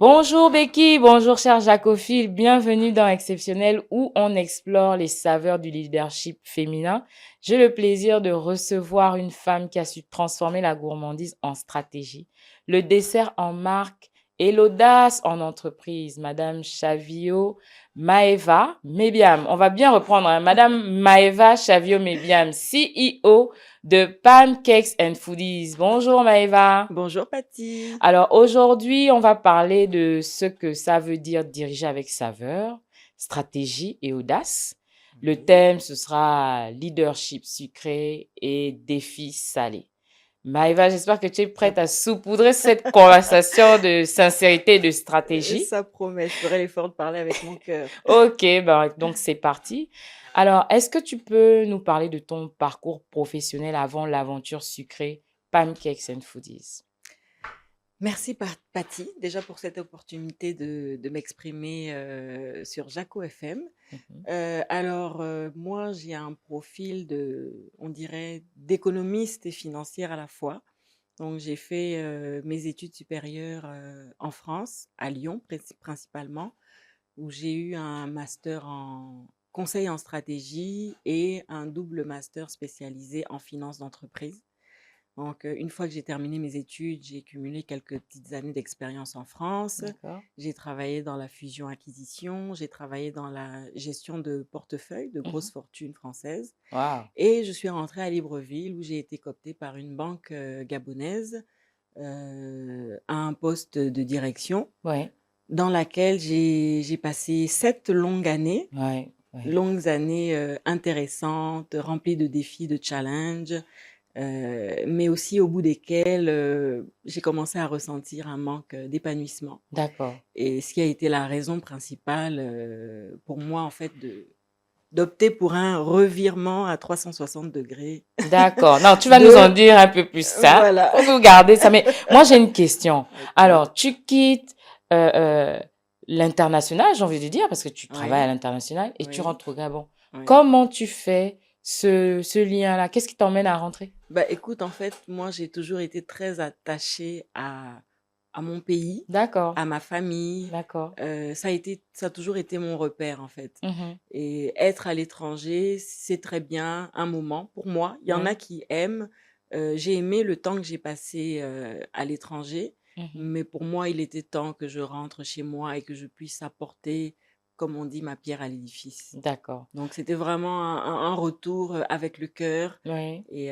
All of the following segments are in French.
Bonjour Becky, bonjour cher Jacophile, bienvenue dans Exceptionnel où on explore les saveurs du leadership féminin. J'ai le plaisir de recevoir une femme qui a su transformer la gourmandise en stratégie, le dessert en marque et l'audace en entreprise. Madame Chavio Maeva Mebiam, on va bien reprendre, hein. Madame Maeva Chavio Mebiam, CEO de Pancakes and Foodies. Bonjour Maeva. Bonjour Patty. Alors aujourd'hui, on va parler de ce que ça veut dire diriger avec saveur, stratégie et audace. Le Mhm. thème, ce sera leadership sucré et défis salés. Maëva, j'espère que tu es Ça, prête à saupoudrer cette conversation de sincérité et de stratégie. ça promet, je ferai l'effort de parler avec mon cœur. Ok, ben, donc c'est parti. Alors, est-ce que tu peux nous parler de ton parcours professionnel avant l'aventure sucrée Pancakes and Foodies? Merci Patty, déjà pour cette opportunité de m'exprimer sur Jaco FM. Mhm. Moi, j'ai un profil on dirait, d'économiste et financière à la fois. Donc, j'ai fait mes études supérieures en France, à Lyon principalement, où j'ai eu un master en conseil en stratégie et un double master spécialisé en finance d'entreprise. Donc, une fois que j'ai terminé mes études, j'ai cumulé quelques petites années d'expérience en France. D'accord. J'ai travaillé dans la fusion-acquisition, j'ai travaillé dans la gestion de portefeuille de grosses Mhm. fortunes françaises. Wow. Et je suis rentrée à Libreville où j'ai été cooptée par une banque gabonaise à un poste de direction Ouais, dans laquelle j'ai passé 7 ouais, ouais. longues années intéressantes, remplies de défis, de challenges, mais aussi au bout desquels j'ai commencé à ressentir un manque d'épanouissement. D'accord. Et ce qui a été la raison principale pour moi, en fait, d'opter pour un revirement à 360 degrés D'accord. Non, tu vas nous en de... dire un peu plus ça. Voilà. Faut nous garder ça. Mais moi, j'ai une question. Ok. Alors, tu quittes euh, euh, l'international, j'ai envie de dire, parce que tu travailles à Oui, l'international et tu oui, rentres au Gabon. oui. Comment tu fais ce lien-là? Qu'est-ce qui t'emmène à rentrer? Bah, écoute, en fait, moi, j'ai toujours été très attachée à mon pays, D'accord. à ma famille. D'accord. Ça a toujours été mon repère, en fait. Mhm. Et être à l'étranger, c'est très bien un moment pour moi. Il y en a Ouais. qui aiment. J'ai aimé le temps que j'ai passé à l'étranger, Mhm. mais pour moi, il était temps que je rentre chez moi et que je puisse apporter, comme on dit, ma pierre à l'édifice. D'accord. Donc, c'était vraiment un retour avec le cœur Ouais. et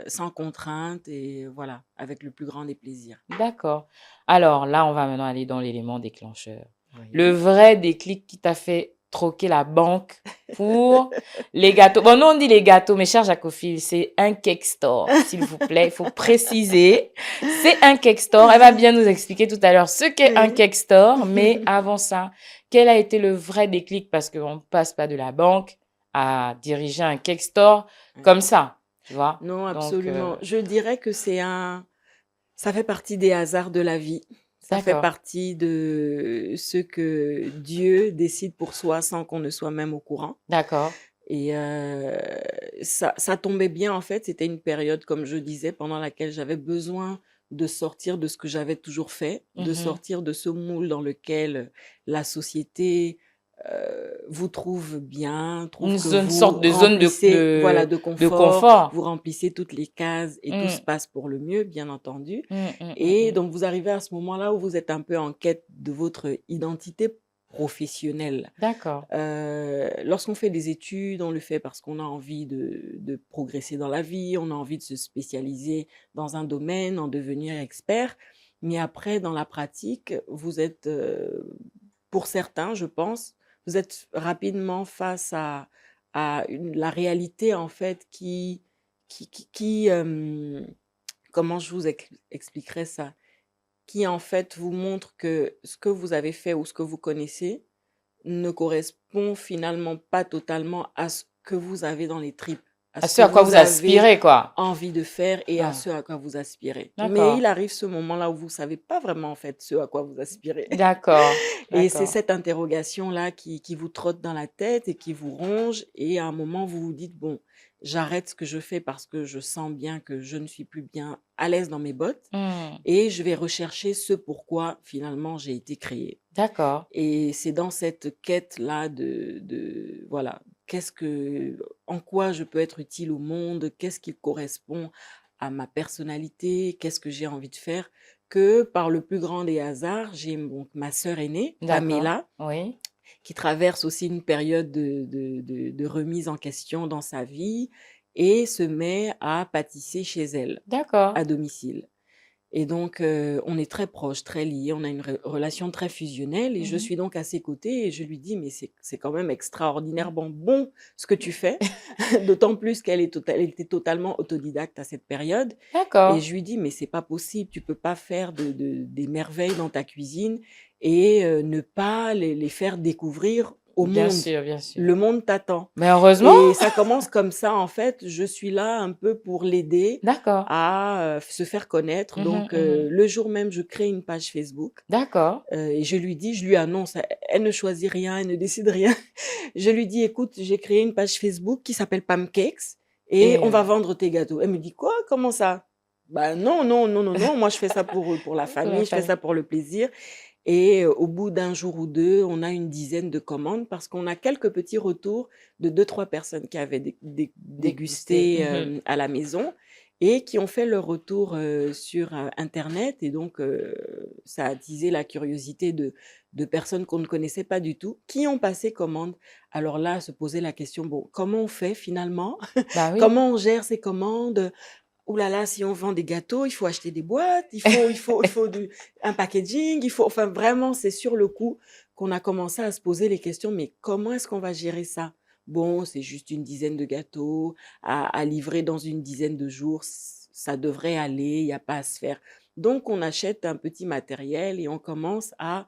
sans contrainte et voilà, avec le plus grand des plaisirs. D'accord. Alors là, on va maintenant aller dans l'élément déclencheur. Le Oui. vrai déclic qui t'a fait troquer la banque pour les gâteaux. Bon, nous, on dit les gâteaux, mes chers Jacophile, c'est un cake store, s'il vous plaît. Il faut préciser. C'est un cake store. Elle va bien nous expliquer tout à l'heure ce qu'est un Oui. cake store. Mais avant ça, quel a été le vrai déclic? Parce qu'on ne passe pas de la banque à diriger un cake store Ouais. comme ça, tu vois. Non, Donc, absolument. Je dirais que ça fait partie des hasards de la vie. Ça fait d'accord, partie de ce que Dieu décide pour soi sans qu'on ne soit même au courant. d'accord. Et ça tombait bien, en fait. C'était une période, comme je disais, pendant laquelle j'avais besoin de sortir de ce que j'avais toujours fait, de Mhm. sortir de ce moule dans lequel la société vous trouve bien, trouve que Une sorte vous de zone remplissez, voilà, de de confort, confort. vous remplissez toutes les cases et tout se Mm, passe pour le mieux, bien entendu. Et mm. donc, vous arrivez à ce moment-là où vous êtes un peu en quête de votre identité professionnelle. D'accord. Lorsqu'on fait des études, on le fait parce qu'on a envie de progresser dans la vie, on a envie de se spécialiser dans un domaine, en devenir expert. Mais après, dans la pratique, vous êtes, pour certains, je pense, vous êtes rapidement face la réalité, en fait, qui comment je vous expliquerais ça? Qui, en fait, vous montre que ce que vous avez fait ou ce que vous connaissez, ne correspond finalement pas totalement à ce que vous avez dans les tripes, à À ce ce que à quoi vous vous avez aspirez, quoi. envie de faire et à Ah, ce à quoi vous aspirez. Mais d'accord. il arrive ce moment-là où vous savez pas vraiment en fait ce à quoi vous aspirez. D'accord. Et c'est D'accord. cette interrogation-là qui vous trotte dans la tête et qui vous ronge. Et à un moment, vous vous dites, bon, j'arrête ce que je fais parce que je sens bien que je ne suis plus bien à l'aise dans mes bottes Mmh. et je vais rechercher ce pourquoi finalement j'ai été créée. D'accord. Et c'est dans cette quête-là de voilà, en quoi je peux être utile au monde, qu'est-ce qui correspond à ma personnalité, qu'est-ce que j'ai envie de faire, que par le plus grand des hasards, j'ai donc ma sœur aînée, D'accord. Pamela, Oui. qui traverse aussi une période de remise en question dans sa vie et se met à pâtisser chez elle, D'accord. à domicile. Et donc, on est très proches, très liés, on a une relation très fusionnelle et je Mmh. suis donc à ses côtés et je lui dis: «Mais c'est quand même extraordinairement bon ce que tu fais». D'autant plus elle était totalement autodidacte à cette période et D'accord. je lui dis: «Mais c'est pas possible, tu peux pas faire des merveilles dans ta cuisine et ne pas les faire découvrir au Bien monde. sûr, bien sûr. Le monde t'attend». Mais heureusement! Et ça commence comme ça, en fait, je suis là un peu pour l'aider D'accord. à, se faire connaître. Mmh Donc, mh. le jour même, je crée une page Facebook, D'accord. et je lui annonce, elle ne choisit rien, elle ne décide rien. Je lui dis: «Écoute, j'ai créé une page Facebook qui s'appelle Pamcakes et Et on va vendre tes gâteaux». Elle me dit: «Quoi? Comment ça?» «Bah, non, non, non, non, non, moi je fais ça pour la pour la famille, je fais ça famille. pour le plaisir». Et au bout d'un jour ou 2, on a une dizaine de commandes parce qu'on a quelques petits retours de deux trois personnes qui avaient Déguster. dégusté, Mmh. à la maison et qui ont fait leur retour, sur, internet et donc ça a attisé la curiosité de personnes qu'on ne connaissait pas du tout, qui ont passé commande. Alors là, se poser la question: «Bon, comment on fait finalement? Bah oui. Comment on gère ces commandes? Ouh là là, si on vend des gâteaux, il faut acheter des boîtes, il faut du un packaging, il faut» enfin vraiment, c'est sur le coup qu'on a commencé à se poser les questions: «Mais comment est-ce qu'on va gérer ça?» Bon, c'est juste une dizaine de gâteaux à livrer dans une dizaine de jours, ça devrait aller, il y a pas à se faire. Donc on achète un petit matériel et on commence à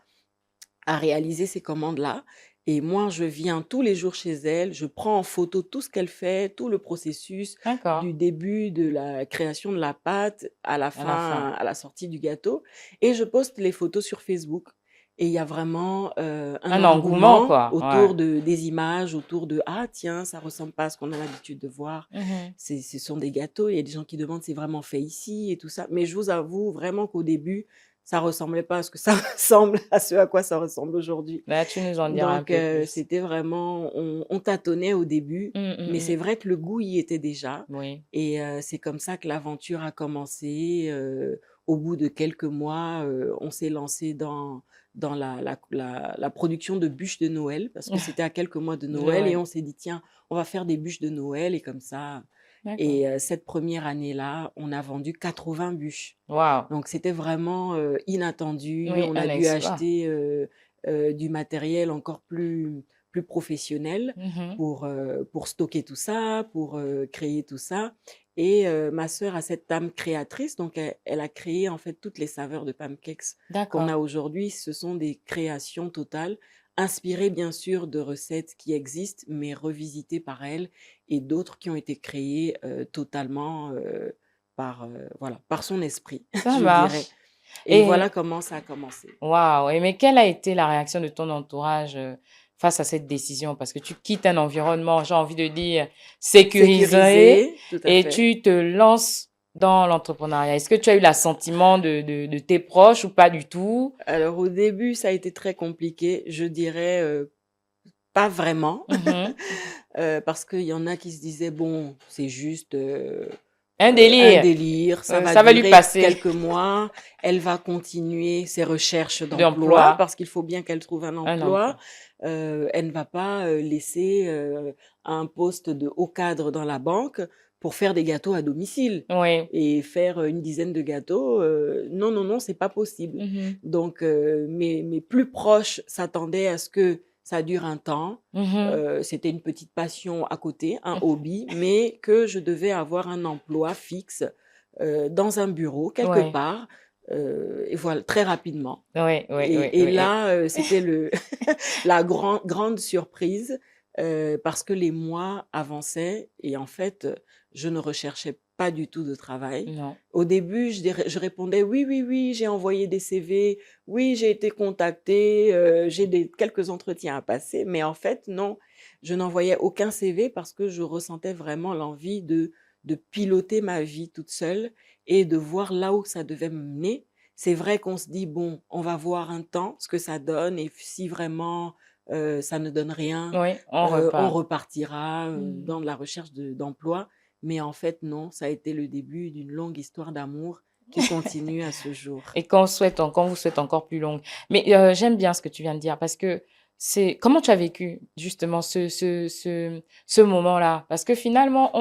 réaliser ces commandes-là et moi, je viens tous les jours chez elle, je prends en photo tout ce qu'elle fait, tout le processus D'accord. du début de la création de la pâte à la À la fin. fin, à la sortie du gâteau et je poste les photos sur Facebook et il y a vraiment, un Un engouement, engouement quoi. Ouais. autour des images, autour de: «Ah tiens, ça ressemble pas à ce qu'on a l'habitude de voir. Mmh. Ce sont des gâteaux». Il y a des gens qui demandent: «C'est vraiment fait ici?» et tout ça. Mais je vous avoue vraiment qu'au début, ça ressemblait pas à ce que ça ressemble à ce à quoi ça ressemble aujourd'hui. Bah, tu nous en diras un Donc peu plus. c'était vraiment on tâtonnait au début, Mmh, mmh mais mh. c'est vrai que le goût y était déjà Oui. et c'est comme ça que l'aventure a commencé, au bout de quelques mois, on s'est lancé dans la production de bûches de Noël parce que c'était à quelques mois de De Noël et Noël. on s'est dit: «Tiens, on va faire des bûches de Noël» et comme ça D'accord. et cette première année-là, on a vendu 80 bûches. Waouh! Donc c'était vraiment, inattendu. Oui, On a un dû exploit. acheter, du matériel encore plus professionnel Mmh. pour stocker tout ça, pour, créer tout ça et ma sœur a cette âme créatrice, donc elle a créé, en fait, toutes les saveurs de pancakes qu'on D'accord. a aujourd'hui. Ce sont des créations totales, inspirées bien sûr de recettes qui existent, mais revisitées par elle et d'autres qui ont été créées, totalement, voilà, par son esprit, Ça je dirais marche. et voilà Et comment ça a commencé. waouh! Et mais quelle a été la réaction de ton entourage, face à cette décision? Parce que tu quittes un environnement, j'ai envie de dire, sécurisé Sécurisé, tout à et fait. tu te lances dans l'entrepreneuriat. Est-ce que tu as eu l'assentiment de tes proches ou pas du tout? Alors au début, ça a été très compliqué, je dirais, pas vraiment, Mmh. parce qu'il y en a qui se disaient: «Bon, c'est juste, Un un délire, délire, ça va ça va lui durer passer. quelques mois, elle va continuer ses recherches d'emploi», D'emploi, parce qu'il faut bien qu'elle trouve un un emploi. emploi. Elle ne va pas, laisser, un poste de haut cadre dans la banque pour faire des gâteaux à domicile Oui. et faire, une dizaine de gâteaux, non, non, non, c'est pas possible. Mmh. Donc mes plus proches s'attendaient à ce que ça dure un temps. Mmh. C'était une petite passion à côté, un hobby, mais que je devais avoir un emploi fixe, dans un bureau quelque Ouais. part, et voilà, très rapidement. Oui, oui, oui, Et oui, oui. là, c'était le la grande surprise, parce que les mois avançaient et en fait, je ne recherchais pas du tout de travail. Non. Au début, je répondais: «Oui, oui, oui, j'ai envoyé des CV. Oui, j'ai été contactée, j'ai des quelques entretiens à passer», mais en fait, non. Je n'envoyais aucun CV parce que je ressentais vraiment l'envie de piloter ma vie toute seule et de voir là où ça devait me mener. C'est vrai qu'on se dit: «Bon, on va voir un temps ce que ça donne et si vraiment, ça ne donne rien, Oui, on on repart. repartira, Mmh. dans la recherche d'emploi». Mais en fait, non, ça a été le début d'une longue histoire d'amour qui continue à ce jour. Et qu'on vous souhaite encore plus longue. Mais, j'aime bien ce que tu viens de dire parce que c'est comment tu as vécu justement ce moment-là? Parce que finalement,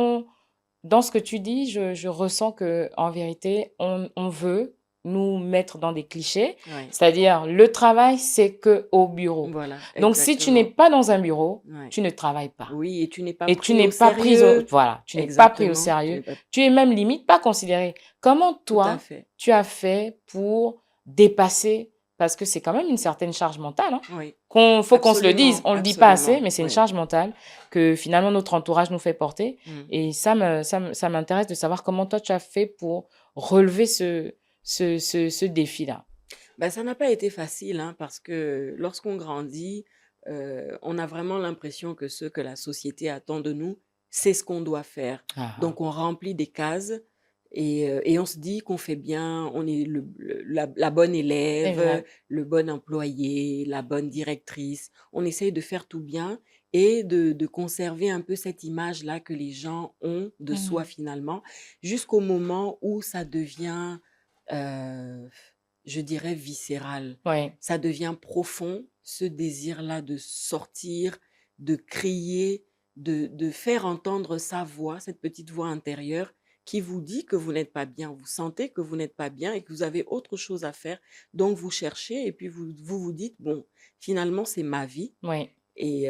dans ce que tu dis, je ressens que en vérité, on veut nous mettre dans des clichés, Ouais, c'est-à-dire le travail, c'est que au bureau. voilà, Donc si tu n'es exactement. pas dans un bureau, Ouais. tu ne travailles pas. Oui et tu n'es pas Et tu pris n'es au pas prise au sérieux. voilà, tu n'es pas pris au Exactement, tu sérieux. n'es pas Tu es même limite pas considéré. Comment tout à toi, fait. tu as fait pour dépasser parce que c'est quand même une certaine charge mentale, hein, Oui, faut qu'on se le dise. absolument, On le dit pas assez, absolument, mais c'est une oui. charge mentale que finalement notre entourage nous fait porter Mmh. et ça m'intéresse de savoir comment toi tu as fait pour relever ce défi-là? Bah, ça n'a pas été facile, hein, parce que lorsqu'on grandit, on a vraiment l'impression que ce que la société attend de nous, c'est ce qu'on doit faire. Ah ah. Donc on remplit des cases et on se dit qu'on fait bien, on est la bonne élève, Exact. le bon employé, la bonne directrice. On essaye de faire tout bien et de conserver un peu cette image-là que les gens ont de soi Mmh. finalement, jusqu'au moment où ça devient, heu je dirais viscéral. Oui. Ça devient profond, ce désir-là de sortir, de crier, de faire entendre sa voix, cette petite voix intérieure qui vous dit que vous n'êtes pas bien. Vous sentez que vous n'êtes pas bien et que vous avez autre chose à faire. Donc vous cherchez et puis vous dites: «Bon, finalement, c'est ma vie Oui, et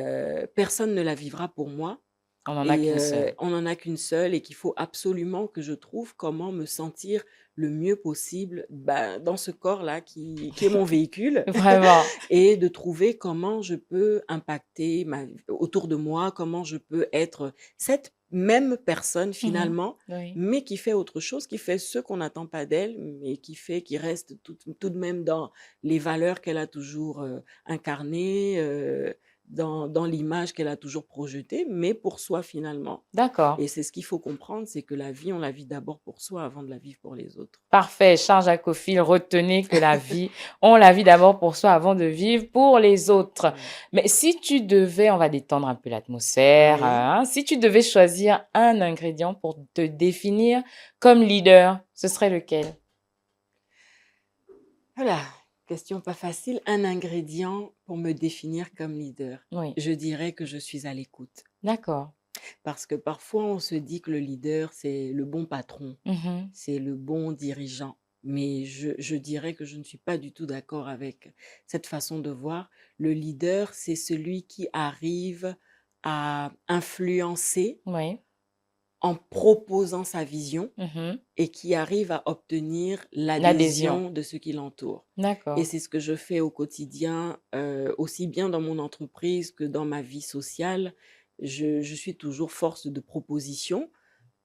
personne ne la vivra pour moi». on en a Et qu'une seule. on n'en a qu'une seule et qu'il faut absolument que je trouve comment me sentir le mieux possible, bah, dans ce corps-là qui est mon véhicule Vraiment. et de trouver comment je peux impacter ma autour de moi, comment je peux être cette même personne Mmh. finalement, Oui. mais qui fait autre chose, qui fait ce qu'on n'attend pas d'elle, mais qui reste tout de même dans les valeurs qu'elle a toujours, incarnées, dans l'image qu'elle a toujours projetée, mais pour soi finalement. D'accord. Et c'est ce qu'il faut comprendre, c'est que la vie, on la vit d'abord pour soi avant de la vivre pour les autres. Parfait, Charles Jacofil, retenez que la vie, on la vit d'abord pour soi avant de vivre pour les autres. Ouais. Mais si tu devais, on va détendre un peu l'atmosphère, Oui. si tu devais choisir un ingrédient pour te définir comme leader, ce serait lequel? Voilà, question pas facile. Un ingrédient pour me définir comme leader. Oui, Je dirais que je suis à l'écoute. d'accord. Parce que parfois, on se dit que le leader, c'est le bon patron, Mhm. c'est le bon dirigeant. Mais je dirais que je ne suis pas du tout d'accord avec cette façon de voir. Le leader, c'est celui qui arrive à influencer Oui. en proposant sa vision Mhm. et qui arrive à obtenir L'adhésion. l'adhésion de ceux qui l'entourent. Et D'accord. c'est ce que je fais au quotidien, aussi bien dans mon entreprise que dans ma vie sociale. Je suis toujours force de proposition,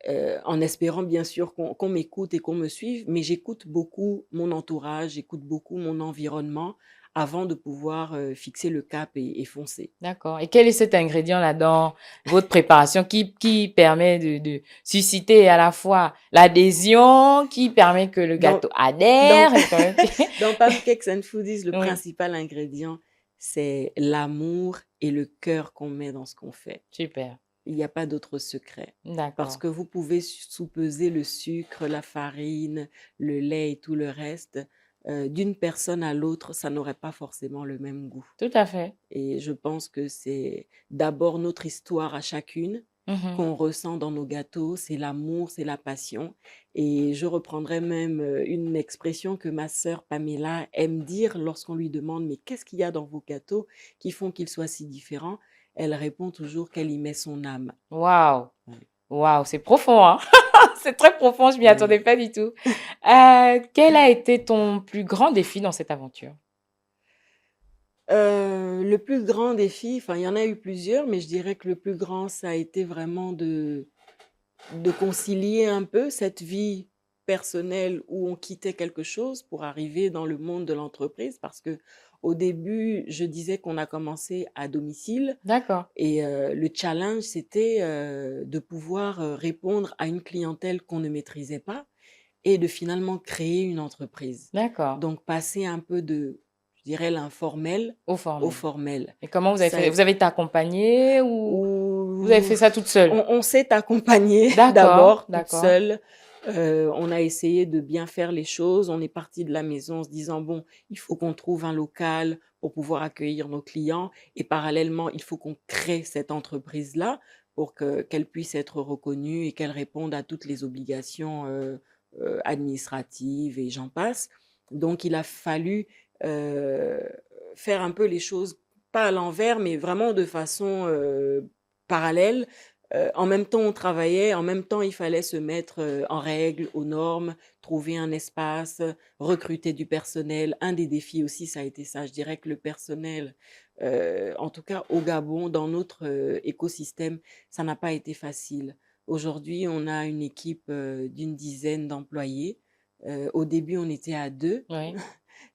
en espérant bien sûr qu'on m'écoute et qu'on me suive, mais j'écoute beaucoup mon entourage, j'écoute beaucoup mon environnement avant de pouvoir, fixer le cap et foncer. D'accord. Et quel est cet ingrédient-là dans votre préparation qui permet de susciter à la fois l'adhésion, qui permet que le Dans gâteau dans adhère et quand même dans Pancakes and Foodies, le oui, principal ingrédient, c'est l'amour et le cœur qu'on met dans ce qu'on fait. super. Il n'y a pas d'autre secret. Parce D'accord. que vous pouvez sous-peser le sucre, la farine, le lait et tout le reste, d'une personne à l'autre, ça n'aurait pas forcément le même goût. Tout à fait. Et je pense que c'est d'abord notre histoire à chacune Mmh. qu'on ressent dans nos gâteaux, c'est l'amour, c'est la passion. Et je reprendrai même une expression que ma sœur Pamela aime dire lorsqu'on lui demande: «Mais qu'est-ce qu'il y a dans vos gâteaux qui font qu'ils soient si différents?» Elle répond toujours qu'elle y met son âme. Waouh! Ouais. Waouh, c'est profond, hein? C'est très profond, je m'y attendais Oui. pas du tout. Quel a été ton plus grand défi dans cette aventure? Le plus grand défi, enfin, il y en a eu plusieurs, mais je dirais que le plus grand, ça a été vraiment de concilier un peu cette vie personnelle où on quittait quelque chose pour arriver dans le monde de l'entreprise parce que Au début, je disais qu'on a commencé à domicile D'accord, et le challenge, c'était, de pouvoir, répondre à une clientèle qu'on ne maîtrisait pas et de finalement créer une entreprise. d'accord. Donc passer un peu de, je dirais, l'informel Au au formel. formel. Et comment vous avez Ça fait? Vous avez été accompagnée ou vous avez ou fait ça toute seule? on s'est accompagné D'accord, d'abord, toute d'accord. seule. On a essayé de bien faire les choses. On est parti de la maison en se disant: «Bon, il faut qu'on trouve un local pour pouvoir accueillir nos clients et parallèlement, il faut qu'on crée cette entreprise-là pour qu'elle puisse être reconnue et qu'elle réponde à toutes les obligations, administratives et j'en passe». Donc il a fallu, heu, faire un peu les choses pas à l'envers, mais vraiment de façon, parallèle. En même temps, on travaillait, en même temps, il fallait se mettre, en règle, aux normes, trouver un espace, recruter du personnel. Un des défis aussi, ça a été ça. Je dirais que le personnel, en tout cas au Gabon, dans notre, écosystème, ça n'a pas été facile. Aujourd'hui, on a une équipe, d'une dizaine d'employés. Au début, on était à 2. Oui,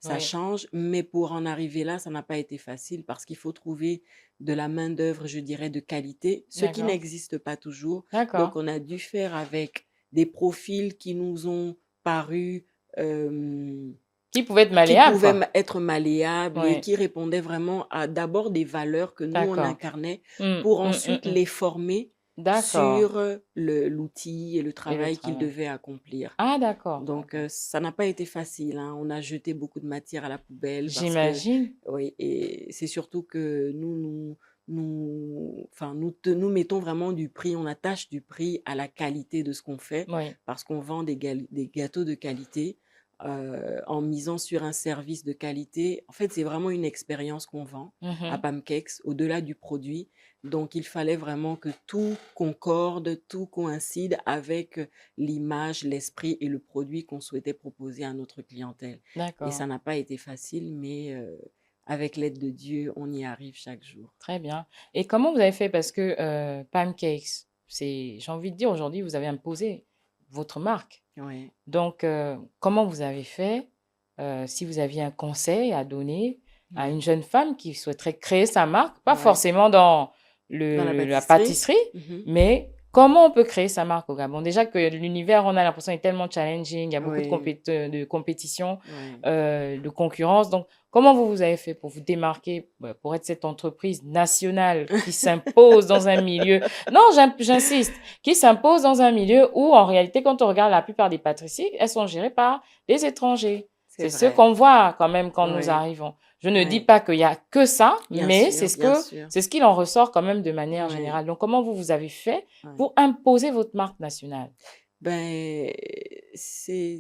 Ça oui. change, mais pour en arriver là, ça n'a pas été facile parce qu'il faut trouver de la main-d'œuvre, je dirais, de qualité, ce qui D'accord, n'existe pas toujours. d'accord. Donc, on a dû faire avec des profils qui nous ont paru, Qui pouvait être qui malléable, pouvaient quoi? être malléables et Oui, qui répondaient vraiment à d'abord des valeurs que nous, on d'accord. incarnait Mmh, pour mmh, mmh, ensuite mmh. les former D'accord. sur l'outil et le Et le travail qu'ils travail. devaient accomplir. Ah d'accord, Donc, d'accord. ça n'a pas été facile, hein. On a jeté beaucoup de matière à la poubelle parce que J'imagine. oui et c'est surtout que nous mettons vraiment du prix, on attache du prix à la qualité de ce qu'on fait Oui. parce qu'on vend des gâteaux de qualité, en misant sur un service de qualité. En fait, c'est vraiment une expérience qu'on vend à Mmh. Pamcakes, au-delà du produit. Donc il fallait vraiment que tout concorde, tout coïncide avec, l'image, l'esprit et le produit qu'on souhaitait proposer à notre clientèle et D'accord, ça n'a pas été facile, mais avec l'aide de Dieu, on y arrive chaque jour. très bien. Et comment vous avez fait? Parce que, Pancakes, c'est j'ai envie de dire aujourd'hui, vous avez imposé votre marque. Ouais. Donc, comment vous avez fait, si vous aviez un conseil à donner à une Ouais, jeune femme qui souhaiterait créer sa marque, pas ouais. forcément dans Dans la la pâtisserie? pâtisserie, Mmh. mais comment on peut créer sa marque au Gabon? Déjà que l'univers, on a l'impression, est tellement challenging, il y a beaucoup Oui, de compétition, ouais. de concurrence. Donc, comment vous avez fait pour vous démarquer, bah, pour être cette entreprise nationale qui s'impose dans un milieu non, j'insiste, qui s'impose dans un milieu où, en réalité, quand on regarde la plupart des pâtisseries, elles sont gérées par des étrangers. C'est C'est ce vrai. qu'on voit quand même quand nous Oui, arrivons. Je ne dis oui. pas qu'il y a que ça, Bien mais sûr, bien sûr. c'est ce qu'il en ressort quand même de manière Ouais, générale. Donc, comment vous avez fait ouais. pour imposer votre marque nationale? Ben, c'est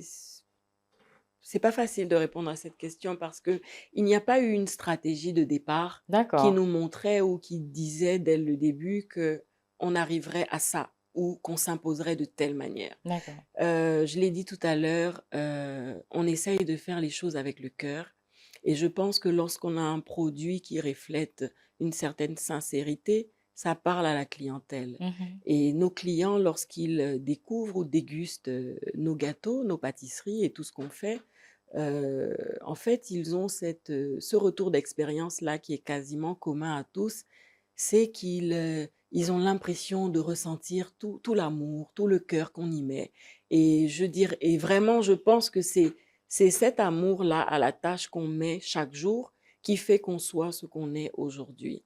c'est pas facile de répondre à cette question parce que il n'y a pas eu une stratégie de départ qui D'accord, nous montrait ou qui disait dès le début que on arriverait à ça ou qu'on s'imposerait de telle manière. d'accord. Je l'ai dit tout à l'heure, on essaye de faire les choses avec le cœur et je pense que lorsqu'on a un produit qui reflète une certaine sincérité, ça parle à la clientèle Mmh. et nos clients, lorsqu'ils, découvrent ou dégustent, nos gâteaux, nos pâtisseries et tout ce qu'on fait, en fait, ils ont ce retour d'expérience-là qui est quasiment commun à tous. C'est ils ont l'impression de ressentir tout l'amour, tout le cœur qu'on y met et vraiment, je pense que c'est cet amour-là à la tâche qu'on met chaque jour qui fait qu'on soit ce qu'on est aujourd'hui.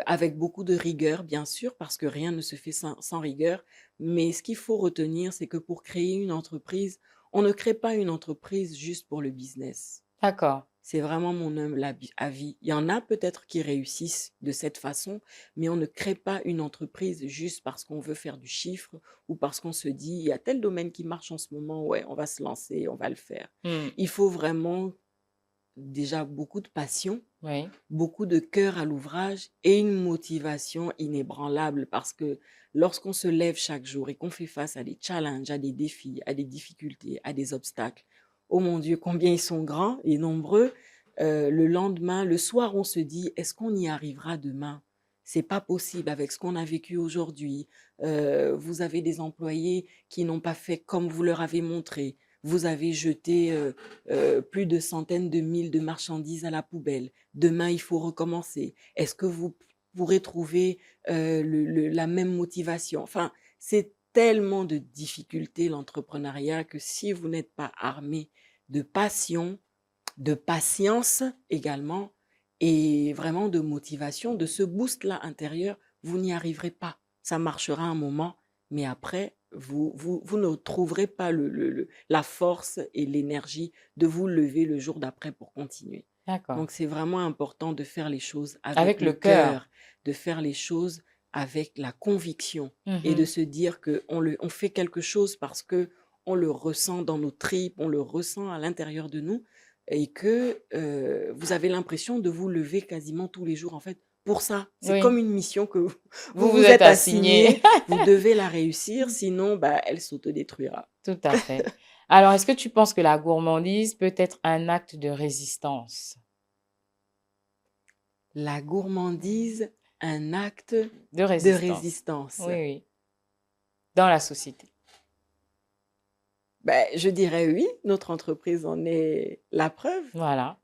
Avec beaucoup de rigueur, bien sûr, parce que rien ne se fait sans rigueur, mais ce qu'il faut retenir, c'est que pour créer une entreprise, on ne crée pas une entreprise juste pour le business. D'accord. C'est vraiment mon humble avis. Il y en a peut-être qui réussissent de cette façon, mais on ne crée pas une entreprise juste parce qu'on veut faire du chiffre ou parce qu'on se dit, il y a tel domaine qui marche en ce moment, ouais, on va se lancer, on va le faire. Mmh. Il faut vraiment déjà beaucoup de passion, Oui, beaucoup de cœur à l'ouvrage et une motivation inébranlable parce que lorsqu'on se lève chaque jour et qu'on fait face à des challenges, à des défis, à des difficultés, à des obstacles, oh mon Dieu, combien ils sont grands et nombreux. Le lendemain, le soir, on se dit, est-ce qu'on y arrivera demain? C'est pas possible avec ce qu'on a vécu aujourd'hui. Vous avez des employés qui n'ont pas fait comme vous leur avez montré. vous avez jeté plus de centaines de mille de marchandises à la poubelle. Demain, il faut recommencer. Est-ce que vous pourrez trouver la même motivation? Enfin, c'est tellement de difficultés l'entrepreneuriat que si vous n'êtes pas armé de passion, de patience également, et vraiment de motivation, de ce boost-là intérieur, vous n'y arriverez pas. Ça marchera un moment, mais après, vous ne trouverez pas la force et l'énergie de vous lever le jour d'après pour continuer. D'accord. Donc, c'est vraiment important de faire les choses avec Avec le le cœur. cœur, de faire les choses avec la conviction et de Mhm. se dire qu'on fait quelque chose parce que on le ressent dans nos tripes, on le ressent à l'intérieur de nous et que vous avez l'impression de vous lever quasiment tous les jours en fait pour ça. C'est Oui. comme une mission que vous Vous vous êtes êtes assigné. assigné, vous devez la réussir, sinon elle s'autodétruira. Tout à fait. Alors, est-ce que tu penses que la gourmandise peut être un acte de résistance? La gourmandise, un acte De de résistance. résistance. Oui, oui. Dans la société. Je dirais oui, notre entreprise en est la preuve. Voilà.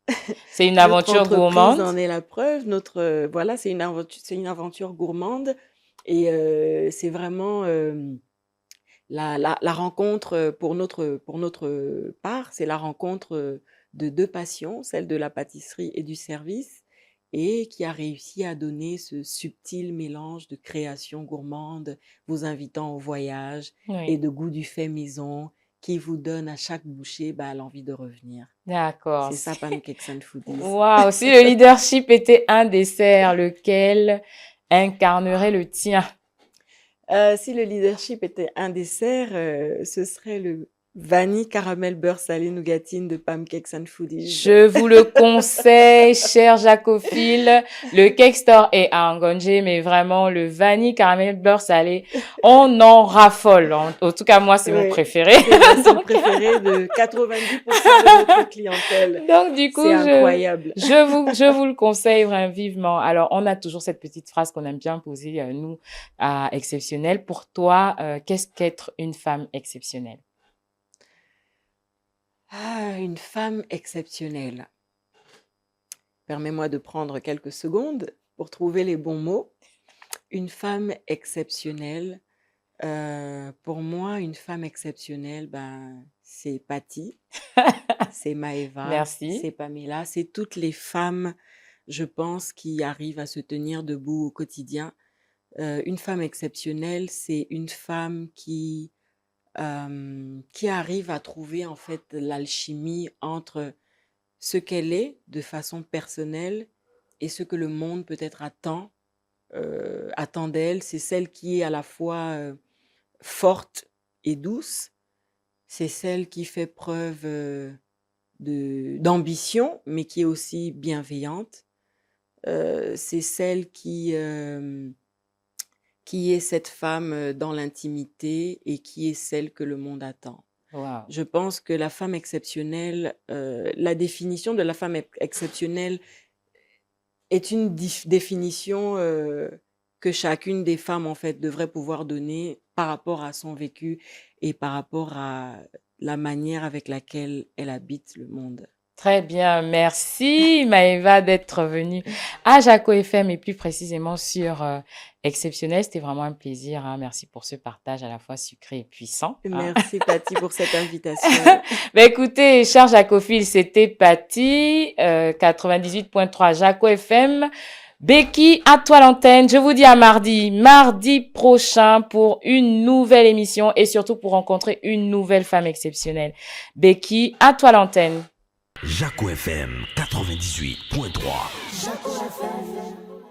C'est une Notre aventure entreprise gourmande. en est la preuve. Voilà, c'est une aventure gourmande et c'est vraiment la rencontre pour notre part, c'est la rencontre de deux passions, celle de la pâtisserie et du service, et qui a réussi à donner ce subtil mélange de création gourmande, vous invitant au voyage et Oui. de goût du fait maison, qui vous donne à chaque bouchée l'envie de revenir. D'accord. C'est ça, Pancakes and Foodies. Waouh, si le leadership était un dessert, lequel incarnerait le tien? Si le leadership était un dessert, ce serait le vanille caramel beurre salé nougatine de Pancakes and Foodies. Je vous le conseille, cher Jacophile. Le cake store est à Ngonje, mais vraiment, le vanille caramel beurre salé, on en raffole. En tout cas, moi, c'est mon Oui, préféré. c'est le préféré de 90% de notre clientèle. Donc, du coup, C'est incroyable. je vous le conseille vraiment vivement. Alors, on a toujours cette petite phrase qu'on aime bien poser, nous, à Exceptionnel. Pour toi, qu'est-ce qu'être une femme exceptionnelle? Ah, une femme exceptionnelle. Permets-moi de prendre quelques secondes pour trouver les bons mots. Une femme exceptionnelle. Pour moi, une femme exceptionnelle, c'est Patty, c'est Maëva, Merci. c'est Pamela, c'est toutes les femmes, je pense, qui arrivent à se tenir debout au quotidien. Une femme exceptionnelle, c'est une femme qui arrive à trouver en fait l'alchimie entre ce qu'elle est de façon personnelle et ce que le monde peut-être attend d'elle. C'est celle qui est à la fois forte et douce. C'est celle qui fait preuve d'ambition, mais qui est aussi bienveillante. C'est celle qui est cette femme dans l'intimité et qui est celle que le monde attend. Wow. Je pense que la femme exceptionnelle, la définition de la femme exceptionnelle est une définition que chacune des femmes, en fait, devrait pouvoir donner par rapport à son vécu et par rapport à la manière avec laquelle elle habite le monde. Très bien, merci Maëva d'être venue à Jaco FM et plus précisément sur Exceptionnel. C'était vraiment un plaisir. Hein. Merci pour ce partage à la fois sucré et puissant. Hein. Merci Patty pour cette invitation. Écoutez, cher Jacophile, c'était Patty, 98.3 Jaco FM. Becky, à toi l'antenne. Je vous dis à mardi prochain pour une nouvelle émission et surtout pour rencontrer une nouvelle femme exceptionnelle. Becky, à toi l'antenne. Jaco FM 98.3. Jaco FM.